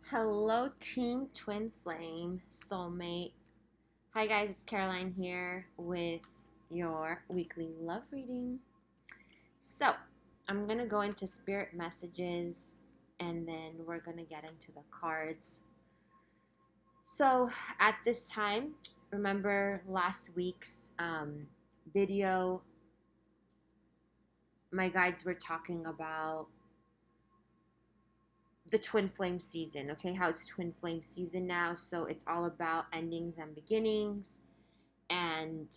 Hello, Team Twinflame, Soulmate. Hi, guys, it's Caroline here with your weekly love reading. So, I'm going to go into spirit messages and then we're going to get into the cards. So, at this time, remember last week's video, my guides were talking about the twin flame season, okay? How it's twin flame season now, so it's all about endings and beginnings. And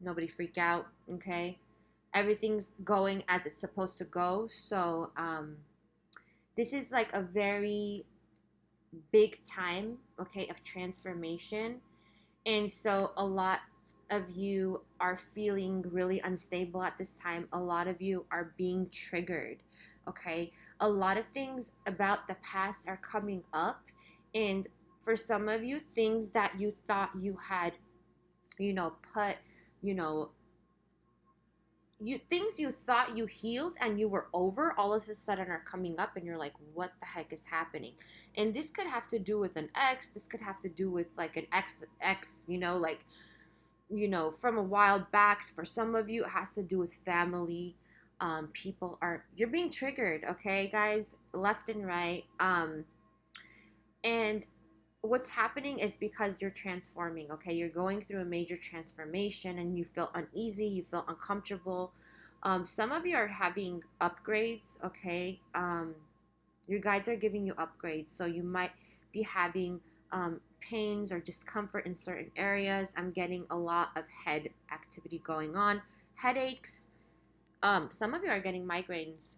nobody freak out, okay? Everything's going as it's supposed to go. So this is like a very big time, okay, of transformation. And so a lot of you are feeling really unstable at this time. A lot of you are being triggered, okay? A lot of things about the past are coming up. And for some of you, things that you thought you had, put, you know, things you thought you healed and you were over, all of a sudden are coming up and you're like, what the heck is happening? And this could have to do with an ex. This could have to do with like an ex, from a while back. For some of you, it has to do with family. You're being triggered, okay, guys, left and right. And what's happening is because you're transforming, okay? You're going through a major transformation and you feel uneasy, you feel uncomfortable. Some of you are having upgrades, okay? Your guides are giving you upgrades, so you might be having pains or discomfort in certain areas. I'm getting a lot of head activity going on, headaches. Some of you are getting migraines,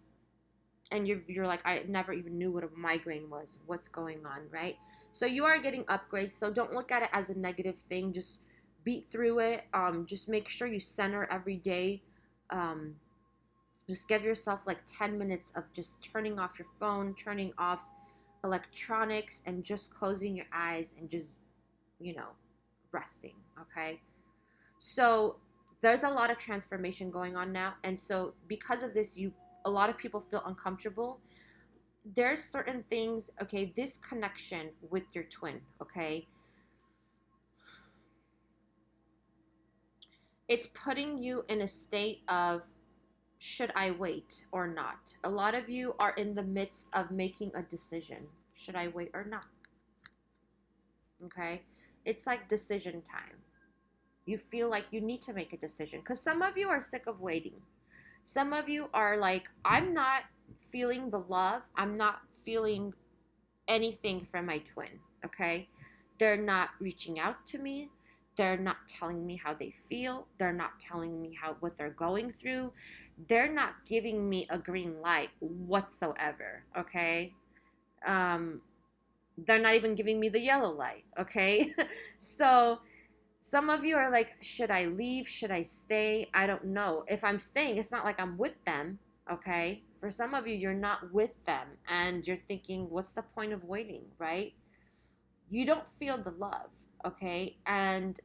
and you're like, I never even knew what a migraine was. What's going on, right? So you are getting upgrades. So don't look at it as a negative thing. Just beat through it. Just make sure you center every day. Just give yourself like 10 minutes of just turning off your phone, turning off electronics, and just closing your eyes and just, resting, okay? So there's a lot of transformation going on now. And so because of this, a lot of people feel uncomfortable. There's certain things, okay, this connection with your twin, okay, it's putting you in a state of, should I wait or not? A lot of you are in the midst of making a decision. Should I wait or not? Okay? It's like decision time. You feel like you need to make a decision because some of you are sick of waiting. Some of you are like, I'm not feeling the love. I'm not feeling anything from my twin, okay? They're not reaching out to me. They're not telling me how they feel. They're not telling me what they're going through. They're not giving me a green light whatsoever, okay? They're not even giving me the yellow light, okay? So some of you are like, should I leave? Should I stay? I don't know. If I'm staying, it's not like I'm with them, okay? For some of you, you're not with them and you're thinking, what's the point of waiting, right? You don't feel the love, okay? And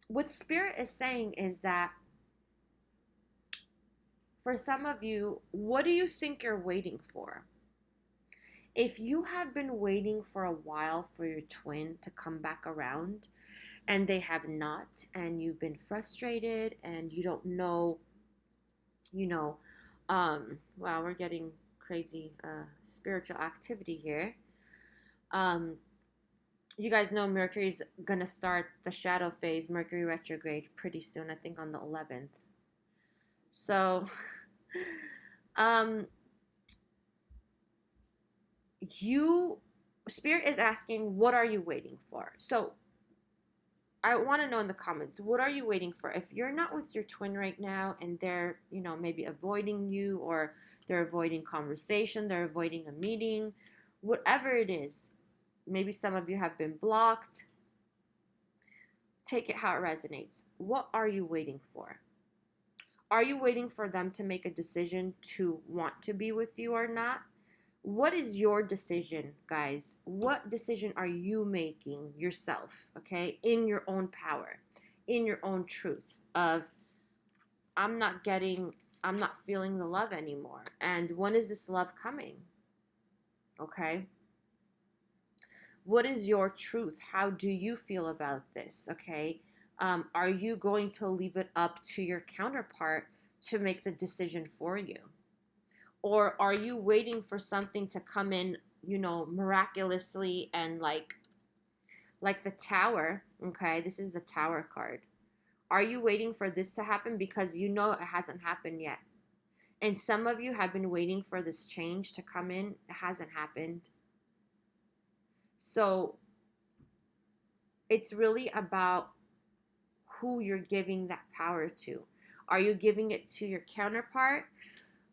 what Spirit is saying is that for some of you, what do you think you're waiting for? If you have been waiting for a while for your twin to come back around and they have not, and you've been frustrated and you don't know, wow, we're getting crazy spiritual activity here. You guys know Mercury's gonna start the shadow phase, Mercury retrograde, pretty soon, I think on the 11th. So, Spirit is asking, what are you waiting for? So, I want to know in the comments, what are you waiting for? If you're not with your twin right now and they're, maybe avoiding you or they're avoiding conversation, they're avoiding a meeting, whatever it is, maybe some of you have been blocked. Take it how it resonates. What are you waiting for? Are you waiting for them to make a decision to want to be with you or not? What is your decision, guys? What decision are you making yourself, okay, in your own power, in your own truth of, I'm not feeling the love anymore. And when is this love coming? Okay? What is your truth? How do you feel about this? Okay? Are you going to leave it up to your counterpart to make the decision for you? Or are you waiting for something to come in, miraculously, and like the tower, okay? This is the tower card. Are you waiting for this to happen because you know it hasn't happened yet? And some of you have been waiting for this change to come in. It hasn't happened. So it's really about who you're giving that power to. Are you giving it to your counterpart?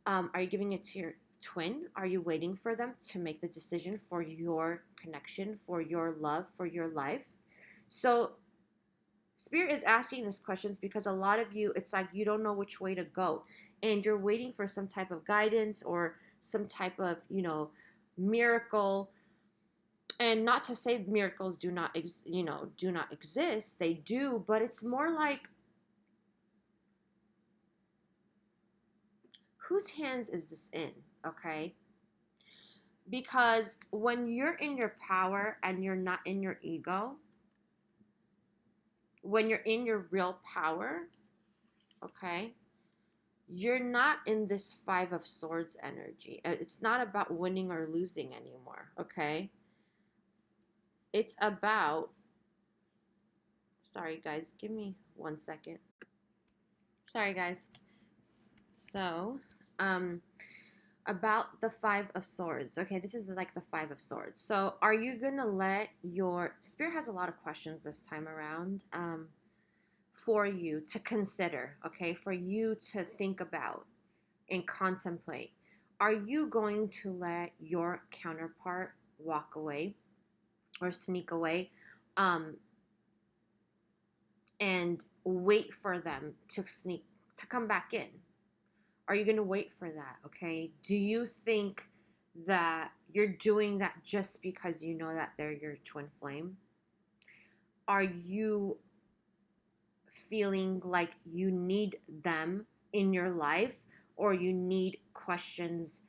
Are you giving it to your twin? Are you waiting for them to make the decision for your connection, for your love, for your life? So Spirit is asking these questions because a lot of you, it's like you don't know which way to go. And you're waiting for some type of guidance or some type of, miracle. And not to say miracles do not, do not exist. They do, but it's more like, whose hands is this in? Okay? Because when you're in your power and you're not in your ego, when you're in your real power, okay, you're not in this Five of Swords energy. It's not about winning or losing anymore, okay? It's about, sorry guys, give me 1 second. Sorry guys. So, about the Five of Swords. Okay, this is like the Five of Swords. So, are you gonna let your Spirit has a lot of questions this time around, for you to consider, okay, for you to think about and contemplate. Are you going to let your counterpart walk away or sneak away, and wait for them to come back in? Are you going to wait for that? Okay. Do you think that you're doing that just because you know that they're your twin flame? Are you feeling like you need them in your life, or you need questions?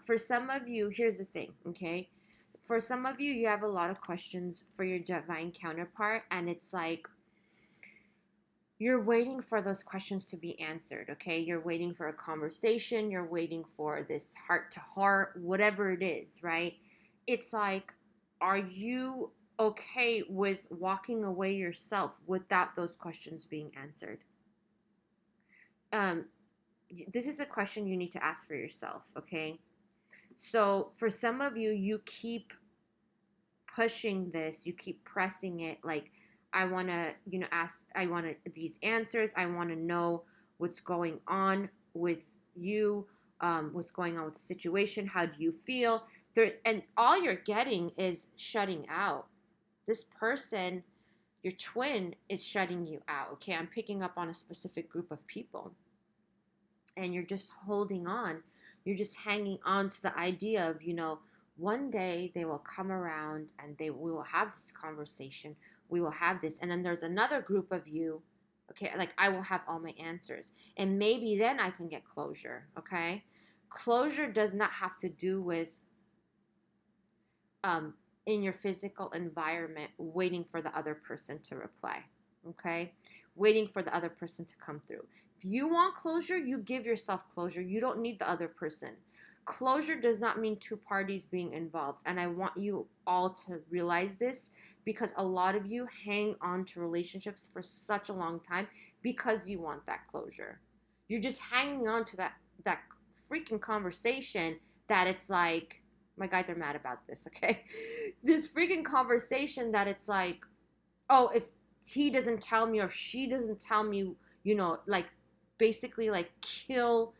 For some of you, here's the thing, okay? For some of you, you have a lot of questions for your divine counterpart, and it's like you're waiting for those questions to be answered, okay? You're waiting for a conversation, you're waiting for this heart to heart, whatever it is, right? It's like, are you okay with walking away yourself without those questions being answered? This is a question you need to ask for yourself, okay? So for some of you, you keep pushing this, you keep pressing it, like, I want to, I want these answers. I want to know what's going on with you, what's going on with the situation. How do you feel? And all you're getting is shutting out. This person, your twin, is shutting you out. Okay, I'm picking up on a specific group of people. And you're just holding on. You're just hanging on to the idea of, one day they will come around and we will have this conversation. We will have this. And then there's another group of you, okay, like, I will have all my answers. And maybe then I can get closure, okay? Closure does not have to do with in your physical environment waiting for the other person to reply, okay? Waiting for the other person to come through. If you want closure, you give yourself closure. You don't need the other person. Closure does not mean two parties being involved. And I want you all to realize this, because a lot of you hang on to relationships for such a long time because you want that closure. You're just hanging on to that freaking conversation that it's like, my guys are mad about this, okay? This freaking conversation that it's like, oh, if he doesn't tell me or if she doesn't tell me, like, basically like kill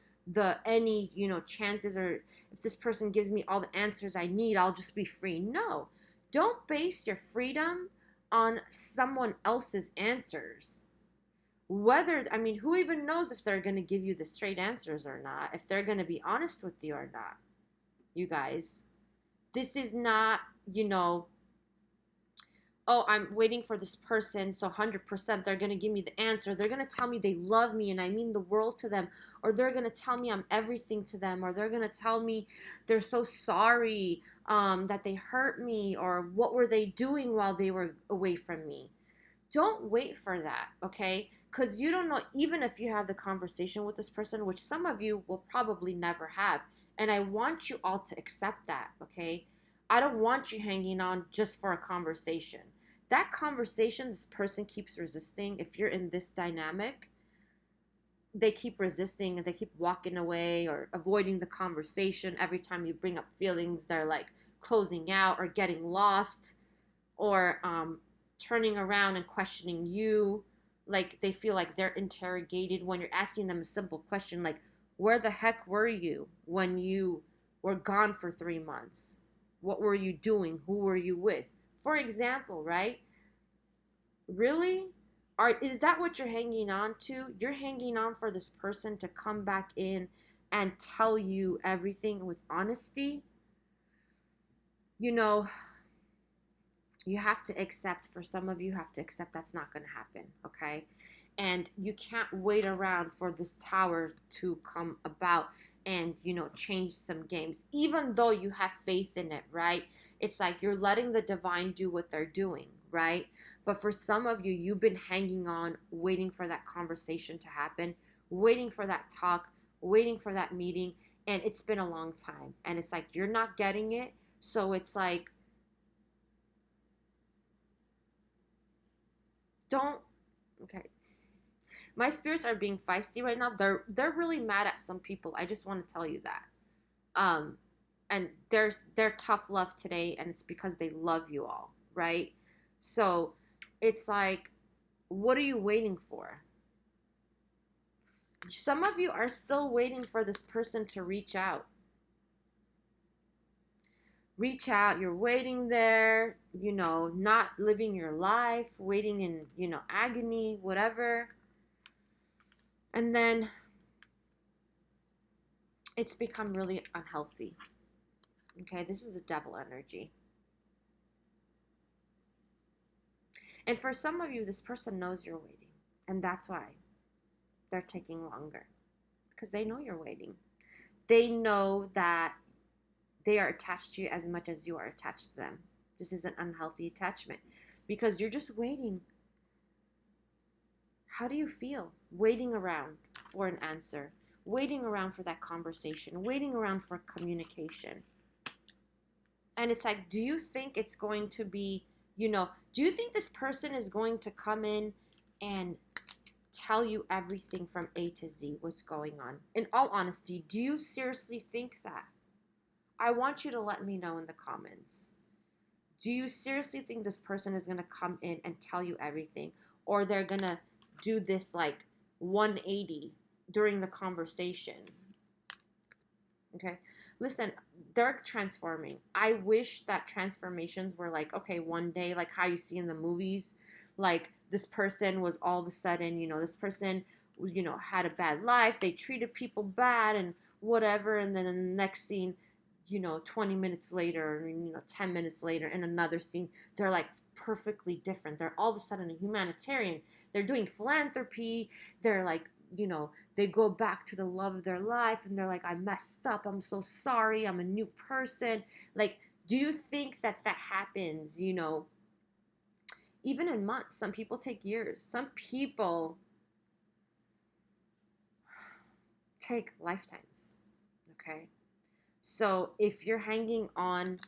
any, chances, or if this person gives me all the answers I need, I'll just be free. No, don't base your freedom on someone else's answers. Who even knows if they're going to give you the straight answers or not, if they're going to be honest with you or not, you guys. This is not, oh, I'm waiting for this person, so 100% they're going to give me the answer. They're going to tell me they love me and I mean the world to them, or they're going to tell me I'm everything to them, or they're going to tell me they're so sorry that they hurt me, or what were they doing while they were away from me. Don't wait for that, okay? Because you don't know, even if you have the conversation with this person, which some of you will probably never have. And I want you all to accept that, okay? I don't want you hanging on just for a conversation. That conversation, this person keeps resisting. If you're in this dynamic, they keep resisting and they keep walking away or avoiding the conversation. Every time you bring up feelings, they're like closing out or getting lost, or turning around and questioning you. Like they feel like they're interrogated when you're asking them a simple question like, where the heck were you when you were gone for 3 months? What were you doing? Who were you with? For example, right? Really? Is that what you're hanging on to? You're hanging on for this person to come back in and tell you everything with honesty? You know, you have to accept, for some of you have to accept that's not going to happen, okay? And you can't wait around for this tower to come about and, change some games, even though you have faith in it, right? It's like you're letting the divine do what they're doing, right? But for some of you, you've been hanging on, waiting for that conversation to happen, waiting for that talk, waiting for that meeting, and it's been a long time. And it's like you're not getting it. So it's like, don't, okay, my spirits are being feisty right now. They're really mad at some people. I just want to tell you that. um and they're tough love today, and it's because they love you all, right? So it's like, what are you waiting for? Some of you are still waiting for this person to reach out. You're waiting there, not living your life, waiting in, agony, whatever. And then it's become really unhealthy. Okay, this is the devil energy. And for some of you, this person knows you're waiting. And that's why they're taking longer. Because they know you're waiting. They know that they are attached to you as much as you are attached to them. This is an unhealthy attachment. Because you're just waiting. How do you feel? Waiting around for an answer. Waiting around for that conversation. Waiting around for communication. And it's like, do you think it's going to be, do you think this person is going to come in and tell you everything from A to Z, what's going on? In all honesty, do you seriously think that? I want you to let me know in the comments. Do you seriously think this person is going to come in and tell you everything? Or they're going to do this like 180 during the conversation? Okay, listen, they're transforming. I wish that transformations were like, okay, one day, like how you see in the movies, like this person was all of a sudden, this person, had a bad life. They treated people bad and whatever. And then in the next scene, 20 minutes later, or, 10 minutes later, in another scene, they're like perfectly different. They're all of a sudden a humanitarian. They're doing philanthropy. They're like, they go back to the love of their life and they're like, I messed up. I'm so sorry. I'm a new person. Like, do you think that happens, even in months? Some people take years. Some people take lifetimes. Okay. So if you're hanging on,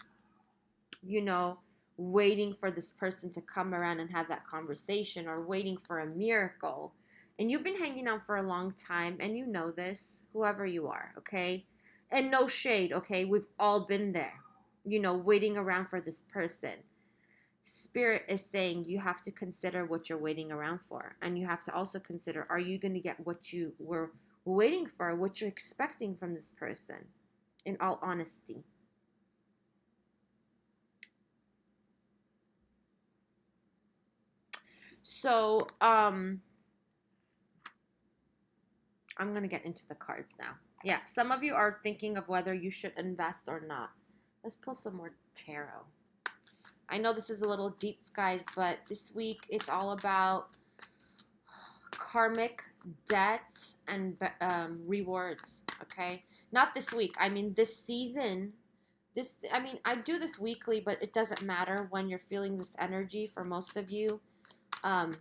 waiting for this person to come around and have that conversation, or waiting for a miracle, and you've been hanging on for a long time, and you know this, whoever you are, okay? And no shade, okay? We've all been there, waiting around for this person. Spirit is saying you have to consider what you're waiting around for. And you have to also consider, are you going to get what you were waiting for, what you're expecting from this person, in all honesty? So, I'm going to get into the cards now. Yeah, some of you are thinking of whether you should invest or not. Let's pull some more tarot. I know this is a little deep, guys, but this week it's all about karmic debts and rewards, okay? Not this week. I mean, this season. I mean, I do this weekly, but it doesn't matter when you're feeling this energy for most of you. Um,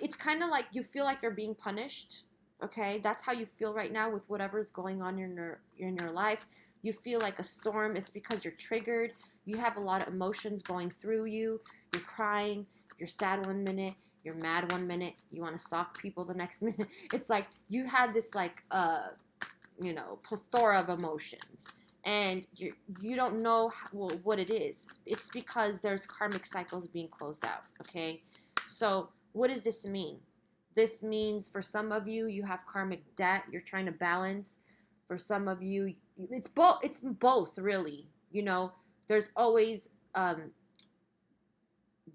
it's kind of like you feel like you're being punished, okay? That's how you feel right now with whatever's going on in your life. You feel like a storm. It's because you're triggered. You have a lot of emotions going through you. You're crying. You're sad one minute. You're mad one minute. You want to sock people the next minute. It's like you have this like plethora of emotions, and you don't know what it is. It's because there's karmic cycles being closed out, okay? So what does this mean? This means for some of you, you have karmic debt you're trying to balance. For some of you, it's both really. There's always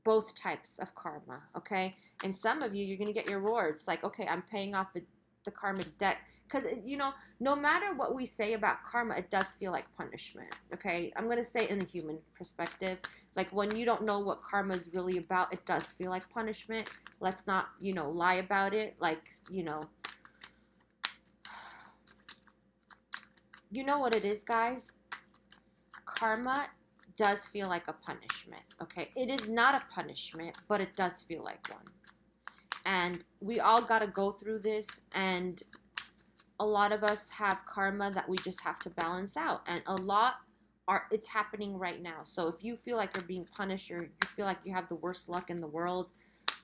both types of karma, okay? And some of you, you're going to get your rewards. Like, okay, I'm paying off the karmic debt. Because, no matter what we say about karma, it does feel like punishment, okay? I'm going to say in a human perspective. Like, when you don't know what karma is really about, it does feel like punishment. Let's not, lie about it. Like, you know what it is, guys? Karma does feel like a punishment, okay? It is not a punishment, but it does feel like one. And we all got to go through this, and a lot of us have karma that we just have to balance out, and it's happening right now. So if you feel like you're being punished, or you feel like you have the worst luck in the world,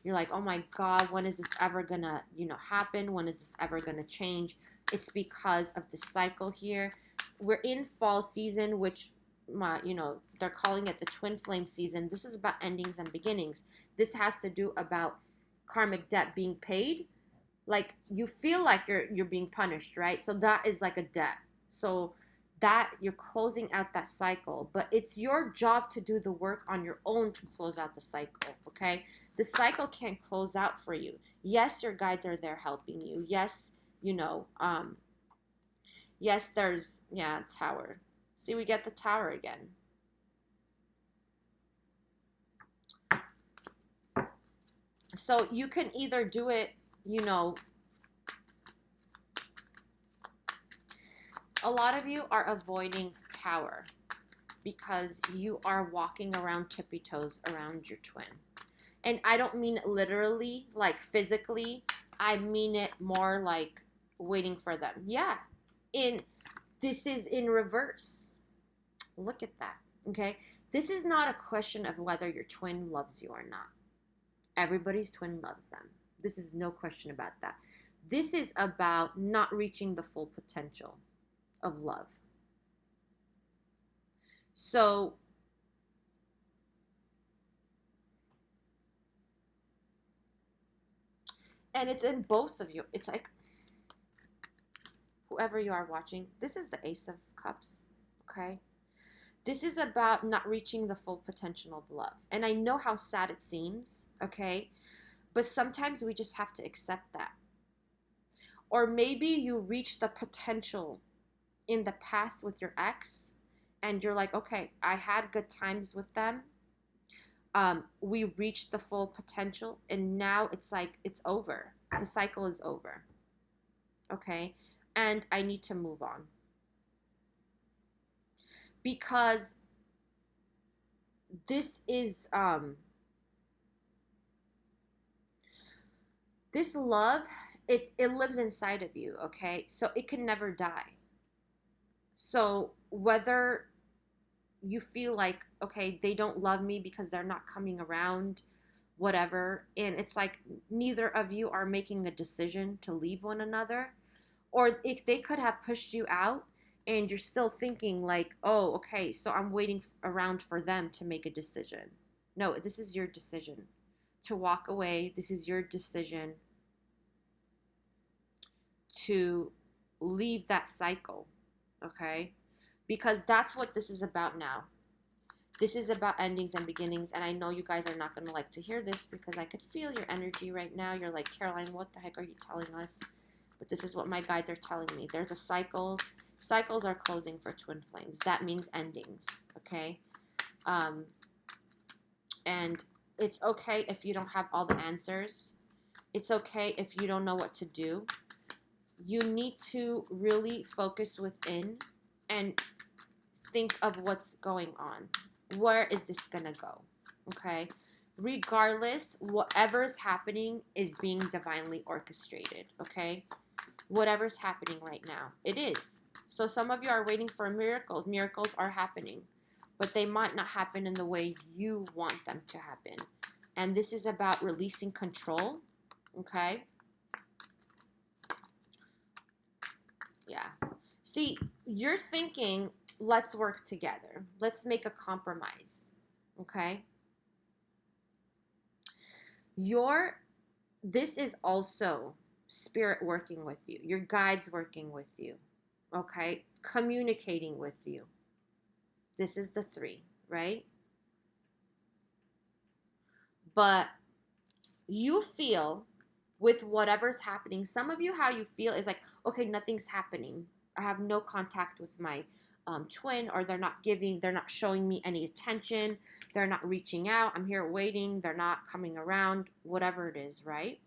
you're like, oh my God, when is this ever gonna happen? When is this ever gonna change? It's because of the cycle here. We're in fall season, which they're calling it the Twinflame season. This is about endings and beginnings. This has to do about karmic debt being paid. Like, you feel like you're being punished, right? So that is like a debt. So that you're closing out that cycle, but it's your job to do the work on your own to close out the cycle, okay? The cycle can't close out for you. Yes, your guides are there helping you. Yes, yes, there's, tower. See, we get the tower again. So you can either do it, a lot of you are avoiding tower because you are walking around tippy toes around your twin. And I don't mean it literally, like physically. I mean it more like waiting for them. Yeah. This is in reverse. Look at that. Okay. This is not a question of whether your twin loves you or not. Everybody's twin loves them. This is no question about that. This is about not reaching the full potential of love. So and it's in both of you. It's like, whoever you are watching, this is the Ace of Cups, okay? This is about not reaching the full potential of love. And I know how sad it seems, okay? But sometimes we just have to accept that. Or maybe you reached the potential in the past with your ex, and you're like, okay, I had good times with them. We reached the full potential, and now it's like it's over. The cycle is over, okay? And I need to move on. Because this is, this love, it lives inside of you, okay? So it can never die. So whether you feel like, okay, they don't love me because they're not coming around, whatever, and it's like neither of you are making a decision to leave one another, or if they could have pushed you out and you're still thinking like, oh, okay, so I'm waiting around for them to make a decision. No, this is your decision to walk away. This is your decision to leave that cycle, okay? Because that's what this is about now. This is about endings and beginnings, and I know you guys are not going to like to hear this because I could feel your energy right now. You're like, Caroline, what the heck are you telling us? But this is what my guides are telling me. There's a cycles. Cycles are closing for twin flames. That means endings, okay? And it's okay if you don't have all the answers. It's okay if you don't know what to do. You need to really focus within and think of what's going on. Where is this going to go? Okay? Regardless, whatever's happening is being divinely orchestrated. Okay? Whatever's happening right now, it is. So some of you are waiting for a miracle. Miracles are happening, but they might not happen in the way you want them to happen. And this is about releasing control. Okay? Yeah. See, you're thinking, let's work together. Let's make a compromise. Okay? This is also spirit working with you. Your guides working with you. Okay? Communicating with you. This is the 3, right? But you feel with whatever's happening, some of you, how you feel is like, okay, nothing's happening. I have no contact with my twin, or they're not showing me any attention. They're not reaching out. I'm here waiting. They're not coming around, whatever it is, right?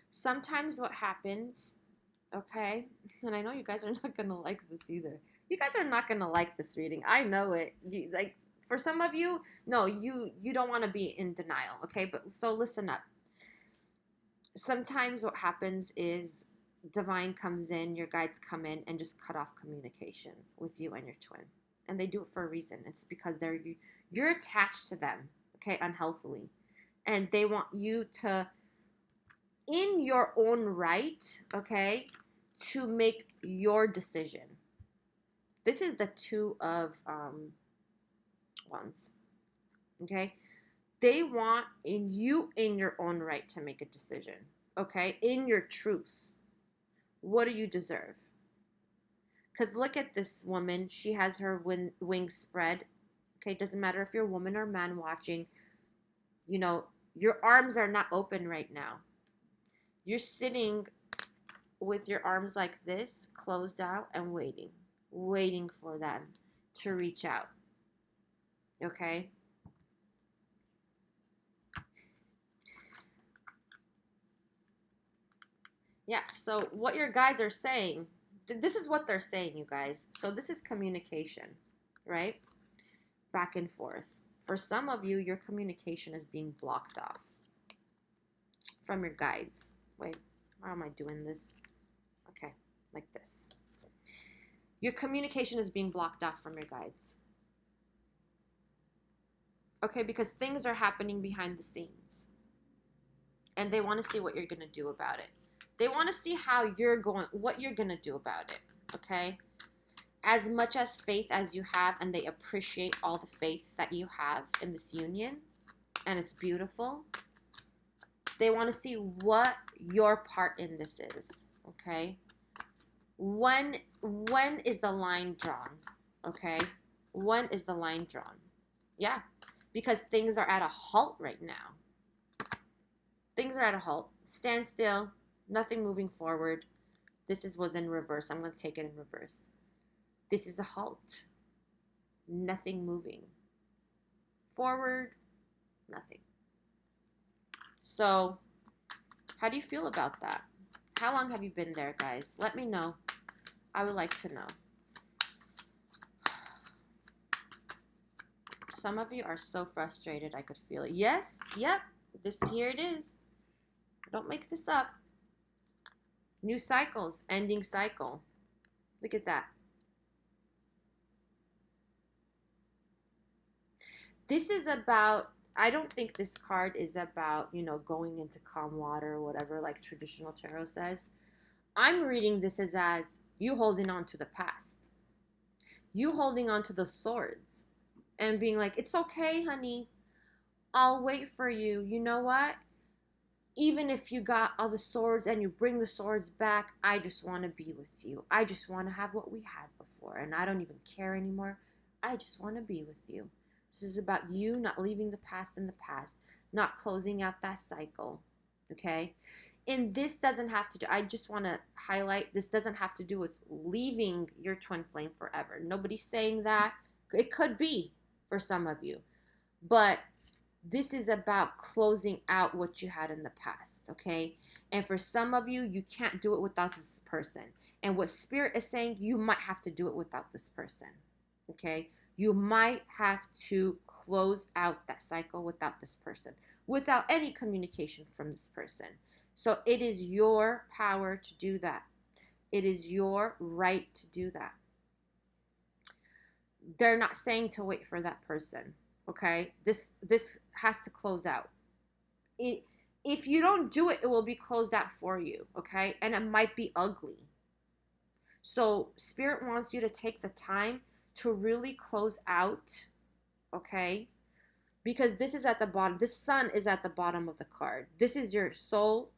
Sometimes what happens, okay, and I know you guys are not going to like this either. You guys are not going to like this reading. I know it. For some of you, no, you don't want to be in denial, okay? But so listen up. Sometimes what happens is divine comes in, your guides come in and just cut off communication with you and your twin. And they do it for a reason. It's because you're attached to them, okay, unhealthily. And they want you to, in your own right, okay, to make your decision. This is the 2 of Wands, okay? They want in your own right to make a decision, okay? In your truth. What do you deserve? Because look at this woman. She has her wings spread, okay? It doesn't matter if you're a woman or man watching. You know, your arms are not open right now. You're sitting with your arms like this, closed out and waiting for them to reach out, okay? Yeah, so what your guides are saying, this is what they're saying, you guys. So this is communication, right? Back and forth. For some of you, your communication is being blocked off from your guides. Wait, how am I doing this? Okay, like this. Your communication is being blocked off from your guides. Okay, because things are happening behind the scenes. And they want to see what you're going to do about it. They want to see what you're going to do about it, okay? As much as faith as you have, and they appreciate all the faith that you have in this union, and it's beautiful. They want to see what your part in this is, okay? When is the line drawn, okay? When is the line drawn? Yeah, because things are at a halt right now. Things are at a halt. Stand still. Nothing moving forward. This was in reverse. I'm going to take it in reverse. This is a halt. Nothing moving. Forward, nothing. So, how do you feel about that? How long have you been there, guys? Let me know. I would like to know. Some of you are so frustrated. I could feel it. Yes, yep. Here it is. Don't make this up. New cycles, ending cycle. Look at that. This is about, I don't think this card is about, going into calm water or whatever, like traditional tarot says. I'm reading this as you holding on to the past. You holding on to the swords and being like, it's okay, honey. I'll wait for you. You know what? Even if you got all the swords and you bring the swords back, I just want to be with you. I just want to have what we had before, and I don't even care anymore. I just want to be with you. This is about you not leaving the past in the past, not closing out that cycle, okay? And this doesn't have to do, I just want to highlight, this doesn't have to do with leaving your twin flame forever. Nobody's saying that. It could be for some of you, but this is about closing out what you had in the past, okay? And for some of you, you can't do it without this person. And what Spirit is saying, you might have to do it without this person, okay? You might have to close out that cycle without this person, without any communication from this person. So it is your power to do that. It is your right to do that. They're not saying to wait for that person, okay? This has to close out. If you don't do it, it will be closed out for you, okay? And it might be ugly. So Spirit wants you to take the time to really close out, okay? Because this is at the bottom. This sun is at the bottom of the card. This is your soul.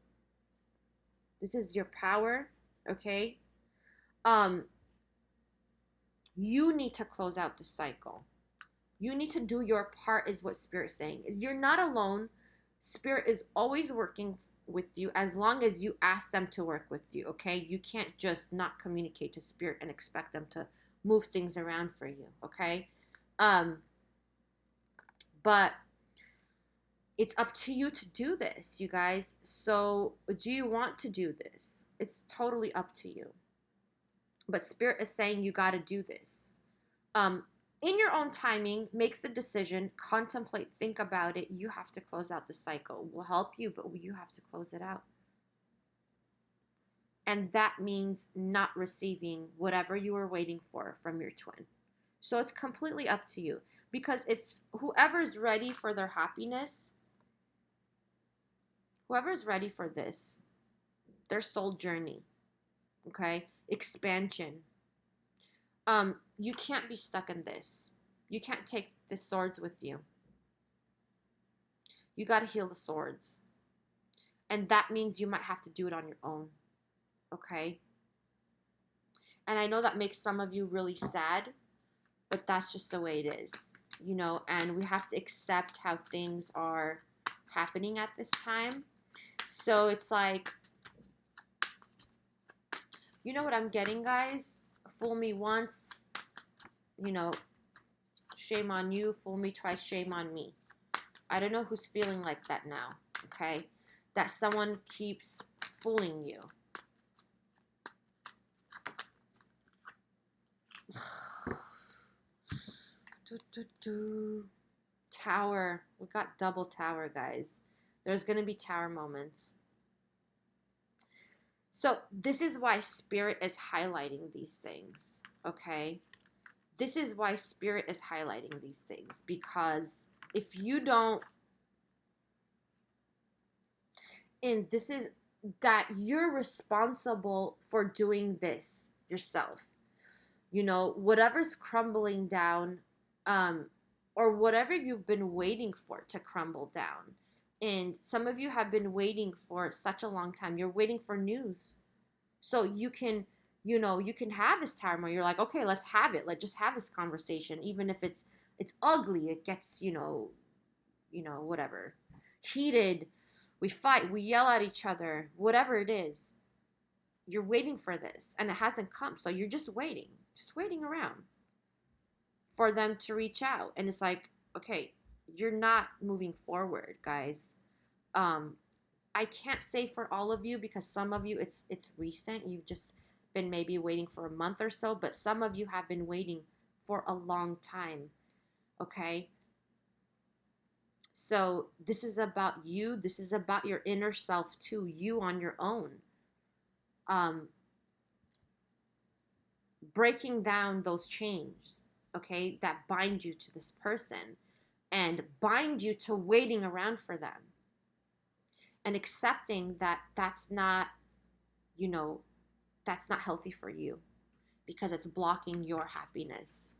This is your power, okay? You need to close out the cycle. You need to do your part, is what Spirit's saying. You're not alone. Spirit is always working with you as long as you ask them to work with you, okay? You can't just not communicate to Spirit and expect them to move things around for you, okay? But it's up to you to do this, you guys. So do you want to do this? It's totally up to you. But Spirit is saying you got to do this. In your own timing, make the decision, contemplate, think about it. You have to close out the cycle. We'll help you, but you have to close it out. And that means not receiving whatever you were waiting for from your twin. So it's completely up to you. Because if whoever's ready for their happiness, whoever's ready for this, their soul journey, okay, expansion, you can't be stuck in this. You can't take the swords with you. You got to heal the swords. And that means you might have to do it on your own, okay? And I know that makes some of you really sad, but that's just the way it is, you know, and we have to accept how things are happening at this time. So it's like, you know what I'm getting, guys? Fool me once, you know, shame on you. Fool me twice, shame on me. I don't know who's feeling like that now, okay? That someone keeps fooling you. Tower. We got double tower, guys. There's going to be tower moments. So this is why Spirit is highlighting these things, okay? This is why Spirit is highlighting these things, because if you don't, and this is that you're responsible for doing this yourself. You know, whatever's crumbling down, or whatever you've been waiting for to crumble down. And some of you have been waiting for such a long time. You're waiting for news. So you can, you know, you can have this time where you're like, okay, let's have it. Let's just have this conversation. Even if it's ugly, it gets, you know, whatever, heated. We fight, we yell at each other, whatever it is. You're waiting for this and it hasn't come. So you're just waiting around for them to reach out. And it's like, okay, you're not moving forward, guys. I can't say for all of you, because some of you, it's recent. You've just been maybe waiting for a month or so, but some of you have been waiting for a long time, okay? So this is about you. This is about your inner self too, you on your own. Breaking down those chains, okay, that bind you to this person and bind you to waiting around for them, and accepting that that's not, you know, that's not healthy for you, because it's blocking your happiness,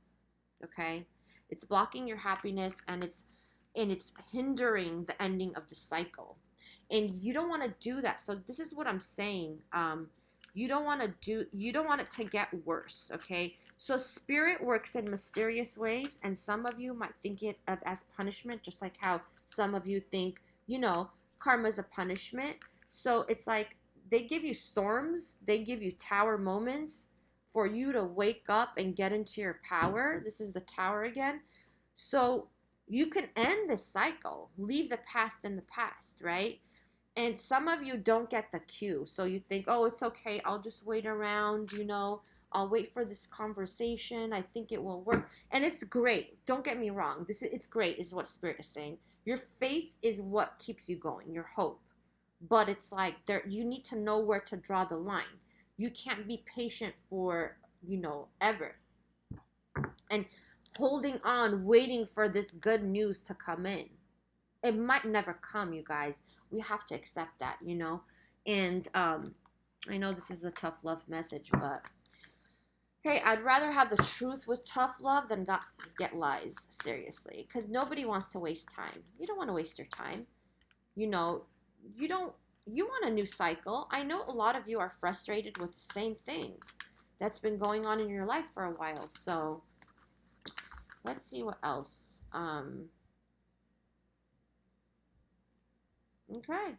okay? It's blocking your happiness, and it's hindering the ending of the cycle, and you don't want to do that. So this is what I'm saying. You don't want it to get worse, okay? So Spirit works in mysterious ways, and some of you might think it as punishment, just like how some of you think, you know, karma is a punishment. So it's like they give you storms, they give you tower moments for you to wake up and get into your power. This is the tower again. So you can end this cycle, leave the past in the past, right? And some of you don't get the cue. So you think, oh, it's okay. I'll just wait around, I'll wait for this conversation. I think it will work. And it's great. Don't get me wrong. It's great, is what Spirit is saying. Your faith is what keeps you going, your hope. But it's like you need to know where to draw the line. You can't be patient for, ever. And holding on, waiting for this good news to come in. It might never come, you guys. We have to accept that, And I know this is a tough love message, but hey, I'd rather have the truth with tough love than get lies, seriously. Because nobody wants to waste time. You don't want to waste your time. You want a new cycle. I know a lot of you are frustrated with the same thing that's been going on in your life for a while. So let's see what else. Okay.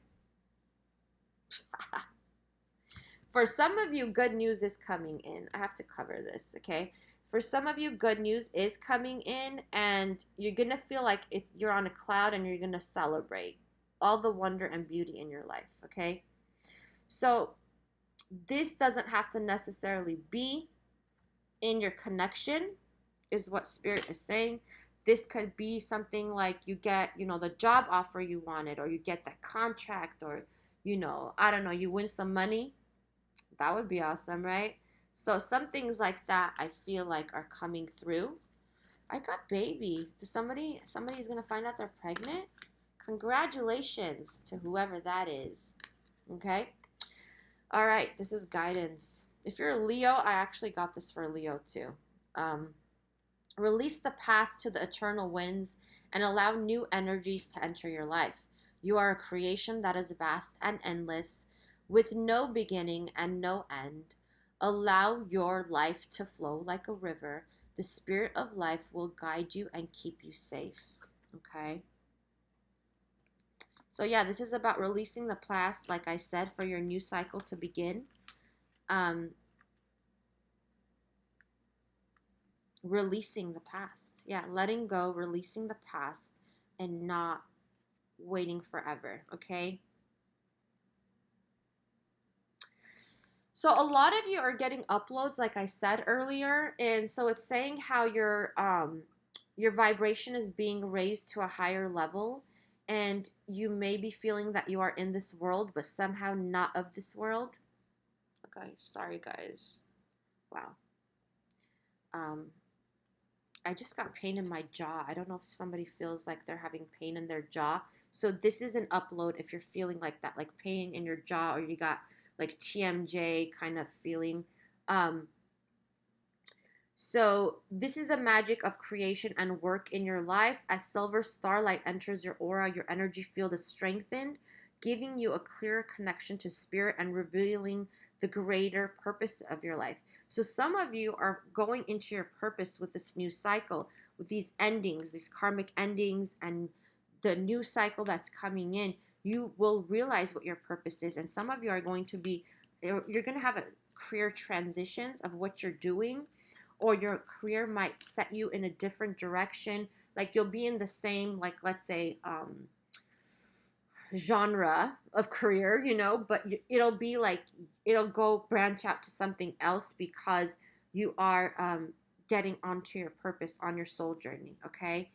For some of you, good news is coming in. I have to cover this, okay? For some of you, good news is coming in, and you're going to feel like you're on a cloud and you're going to celebrate all the wonder and beauty in your life, okay? So this doesn't have to necessarily be in your connection, is what Spirit is saying. This could be something like you get, the job offer you wanted, or you get that contract, or, I don't know, you win some money. That would be awesome, right? So some things like that I feel like are coming through. I got baby. Somebody's going to find out they're pregnant? Congratulations to whoever that is. Okay? All right, this is guidance. If you're a Leo, I actually got this for Leo too. Release the past to the eternal winds and allow new energies to enter your life. You are a creation that is vast and endless, with no beginning and no end. Allow your life to flow like a river. The spirit of life will guide you and keep you safe. Okay? So yeah, this is about releasing the past, like I said, for your new cycle to begin. Releasing the past. Yeah, letting go, releasing the past, and not waiting forever, okay? So a lot of you are getting uploads, like I said earlier, and so it's saying how your vibration is being raised to a higher level, and you may be feeling that you are in this world, but somehow not of this world. Okay, sorry guys. Wow. I just got pain in my jaw. I don't know if somebody feels like they're having pain in their jaw. So this is an upload if you're feeling like that, like pain in your jaw, or you got like TMJ kind of feeling. So this is the magic of creation and work in your life. As silver starlight enters your aura, your energy field is strengthened, giving you a clearer connection to spirit and revealing the greater purpose of your life. So some of you are going into your purpose with this new cycle, with these endings, these karmic endings, and the new cycle that's coming in. You will realize what your purpose is. And some of you are going to be, you're going to have a career transitions of what you're doing, or your career might set you in a different direction. Like you'll be in the same, like let's say, genre of career, but it'll be like, it'll go branch out to something else because you are getting onto your purpose on your soul journey, okay?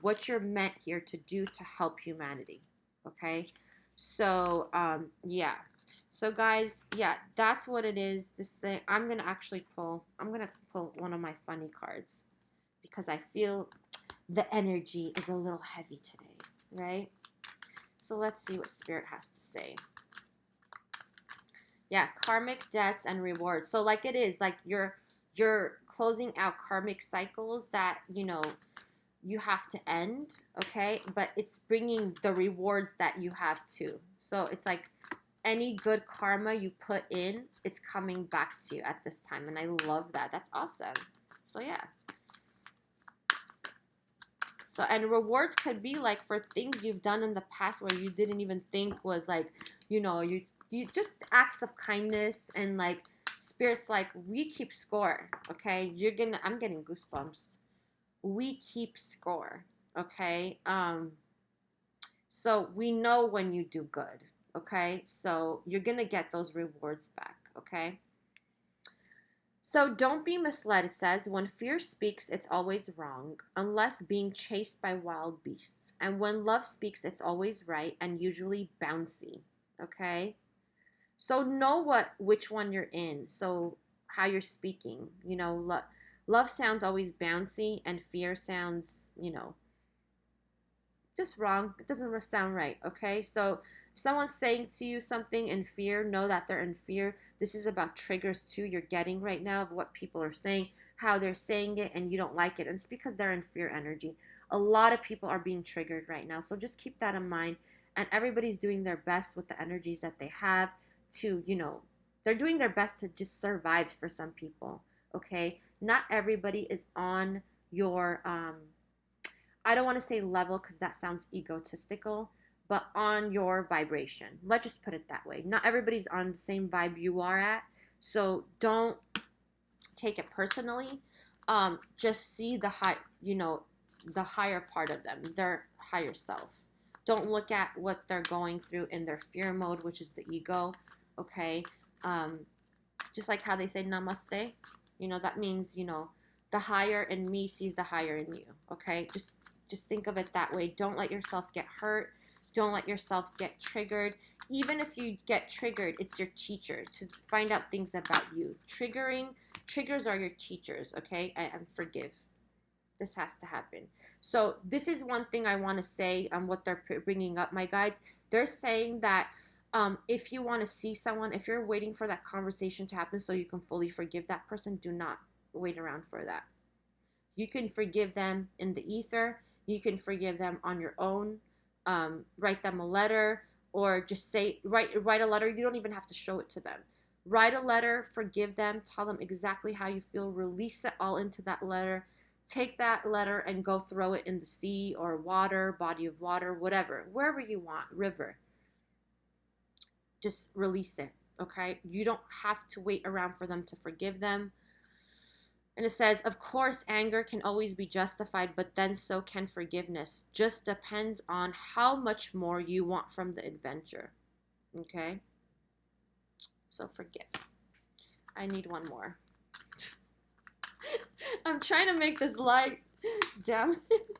What you're meant here to do to help humanity, okay? So, yeah. So, guys, yeah, that's what it is. This thing, I'm going to pull one of my funny cards because I feel the energy is a little heavy today, right? So let's see what Spirit has to say. Yeah, karmic debts and rewards. So like it is, like you're closing out karmic cycles that, you have to end, okay? But it's bringing the rewards that you have too. So it's like any good karma you put in, it's coming back to you at this time. And I love that. That's awesome. So yeah. So, and rewards could be like for things you've done in the past where you didn't even think was like, you just acts of kindness, and like spirit's like, we keep score, okay? I'm getting goosebumps. We keep score, okay? So we know when you do good, okay? So you're gonna get those rewards back, okay? So don't be misled, it says. When fear speaks, it's always wrong, unless being chased by wild beasts. And when love speaks, it's always right and usually bouncy, okay? So know which one you're in. So how you're speaking, love sounds always bouncy, and fear sounds, just wrong. It doesn't sound right, okay? So if someone's saying to you something in fear, know that they're in fear. This is about triggers too you're getting right now of what people are saying, how they're saying it, and you don't like it. And it's because they're in fear energy. A lot of people are being triggered right now. So just keep that in mind. And everybody's doing their best with the energies that they have to, they're doing their best to just survive for some people, okay? Not everybody is on your I don't want to say level because that sounds egotistical, but on your vibration. Let's just put it that way. Not everybody's on the same vibe you are at. So don't take it personally. Just see the higher part of them, their higher self. Don't look at what they're going through in their fear mode, which is the ego. Okay. Just like how they say namaste, that means, the higher in me sees the higher in you. Okay. Just think of it that way. Don't let yourself get hurt. Don't let yourself get triggered. Even if you get triggered, it's your teacher to find out things about you. Triggers are your teachers, okay? And forgive. This has to happen. So this is one thing I want to say on what they're bringing up, my guides. They're saying that if you want to see someone, if you're waiting for that conversation to happen so you can fully forgive that person, do not wait around for that. You can forgive them in the ether. You can forgive them on your own. Write them a letter, or just write a letter. You don't even have to show it to them. Write a letter, forgive them, tell them exactly how you feel, release it all into that letter. Take that letter and go throw it in the sea or water, body of water, whatever, wherever you want, river. Just release it, okay? You don't have to wait around for them to forgive them. And it says, of course, anger can always be justified, but then so can forgiveness. Just depends on how much more you want from the adventure. Okay? So forgive. I need one more. I'm trying to make this light. Damn it.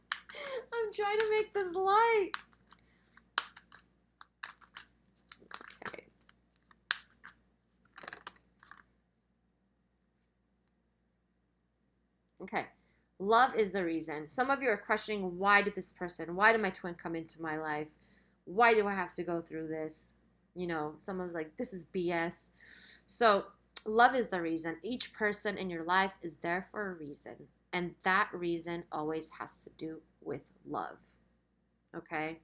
I'm trying to make this light. Okay. Okay. Love is the reason. Some of you are questioning, why did my twin come into my life? Why do I have to go through this? Someone's like, this is BS. So love is the reason. Each person in your life is there for a reason. And that reason always has to do with love. Okay?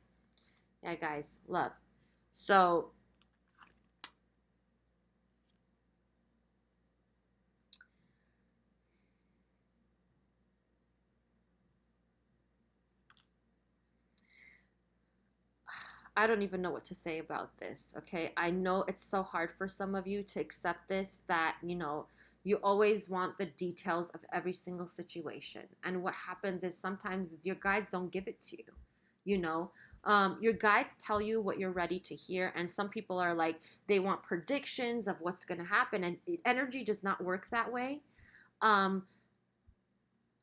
Yeah, guys, love. So I don't even know what to say about this, okay? I know it's so hard for some of you to accept this, that, you always want the details of every single situation. And what happens is sometimes your guides don't give it to you, your guides tell you what you're ready to hear. And some people are like, they want predictions of what's going to happen. And energy does not work that way.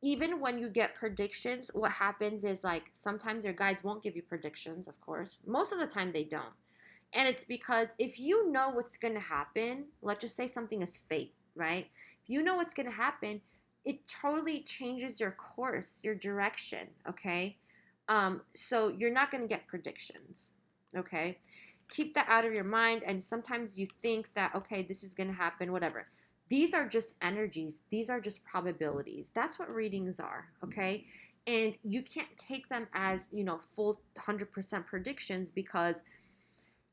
Even when you get predictions, what happens is, like, sometimes your guides won't give you predictions, of course. Most of the time they don't. And it's because if you know what's going to happen, let's just say something is fate, right? If you know what's going to happen, it totally changes your course, your direction, okay? So you're not going to get predictions, okay? Keep that out of your mind. And sometimes you think that, okay, this is going to happen, whatever. These are just energies. These are just probabilities. That's what readings are, okay? And you can't take them as, full 100% predictions, because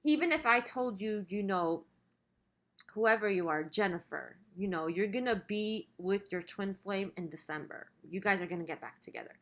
even if I told you, whoever you are, Jennifer, you're going to be with your twin flame in December. You guys are going to get back together.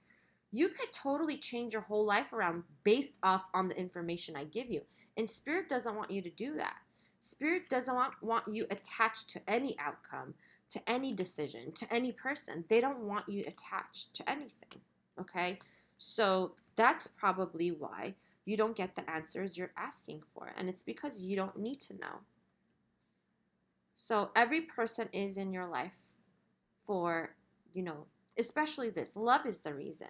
You could totally change your whole life around based off on the information I give you. And Spirit doesn't want you to do that. Spirit doesn't want you attached to any outcome, to any decision, to any person. They don't want you attached to anything. Okay? So that's probably why you don't get the answers you're asking for. And it's because you don't need to know. So every person is in your life for, especially this. Love is the reason.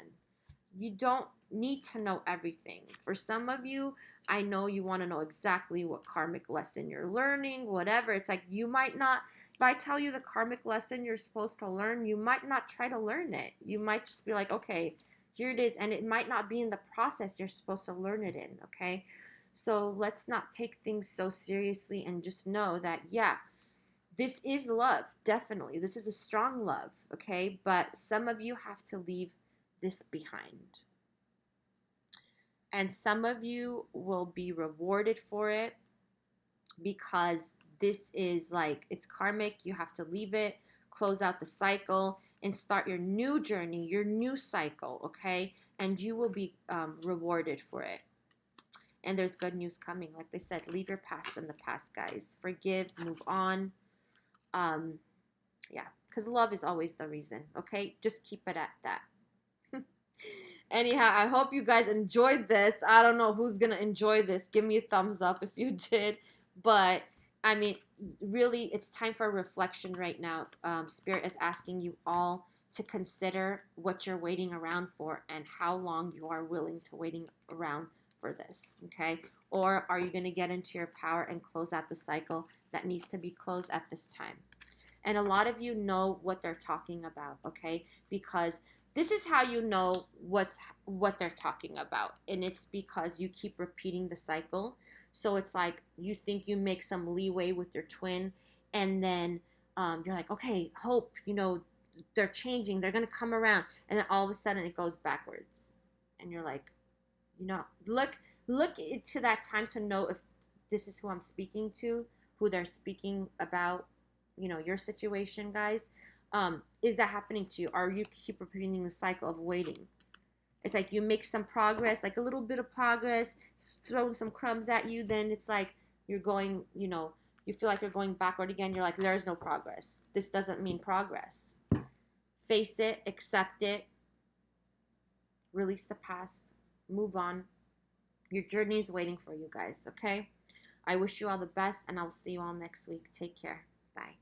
You don't need to know everything. For some of you, I know you want to know exactly what karmic lesson you're learning, whatever. It's like you might not, if I tell you the karmic lesson you're supposed to learn, you might not try to learn it. You might just be like, okay, here it is. And it might not be in the process you're supposed to learn it in, okay? So let's not take things so seriously and just know that, yeah, this is love, definitely. This is a strong love, okay? But some of you have to leave this behind. And some of you will be rewarded for it because this is like, it's karmic. You have to leave it, close out the cycle, and start your new journey, your new cycle, okay? And you will be rewarded for it. And there's good news coming. Like they said, leave your past in the past, guys. Forgive, move on. Yeah, because love is always the reason, okay? Just keep it at that. Anyhow, I hope you guys enjoyed this. I don't know who's going to enjoy this. Give me a thumbs up if you did. But, I mean, really, it's time for a reflection right now. Spirit is asking you all to consider what you're waiting around for and how long you are willing to waiting around for this, okay? Or are you going to get into your power and close out the cycle that needs to be closed at this time? And a lot of you know what they're talking about, okay? Because this is how you know what they're talking about. And it's because you keep repeating the cycle. So it's like you think you make some leeway with your twin, and then you're like, okay, hope, they're changing. They're going to come around. And then all of a sudden it goes backwards. And you're like, look to that time to know if this is who I'm speaking to, who they're speaking about, your situation, guys. Is that happening to you? Or you keep repeating the cycle of waiting? It's like you make some progress, like a little bit of progress, throwing some crumbs at you, then it's like you're going, you feel like you're going backward again. You're like, there's no progress. This doesn't mean progress. Face it, accept it, release the past, move on. Your journey is waiting for you guys, okay? I wish you all the best, and I will see you all next week. Take care. Bye.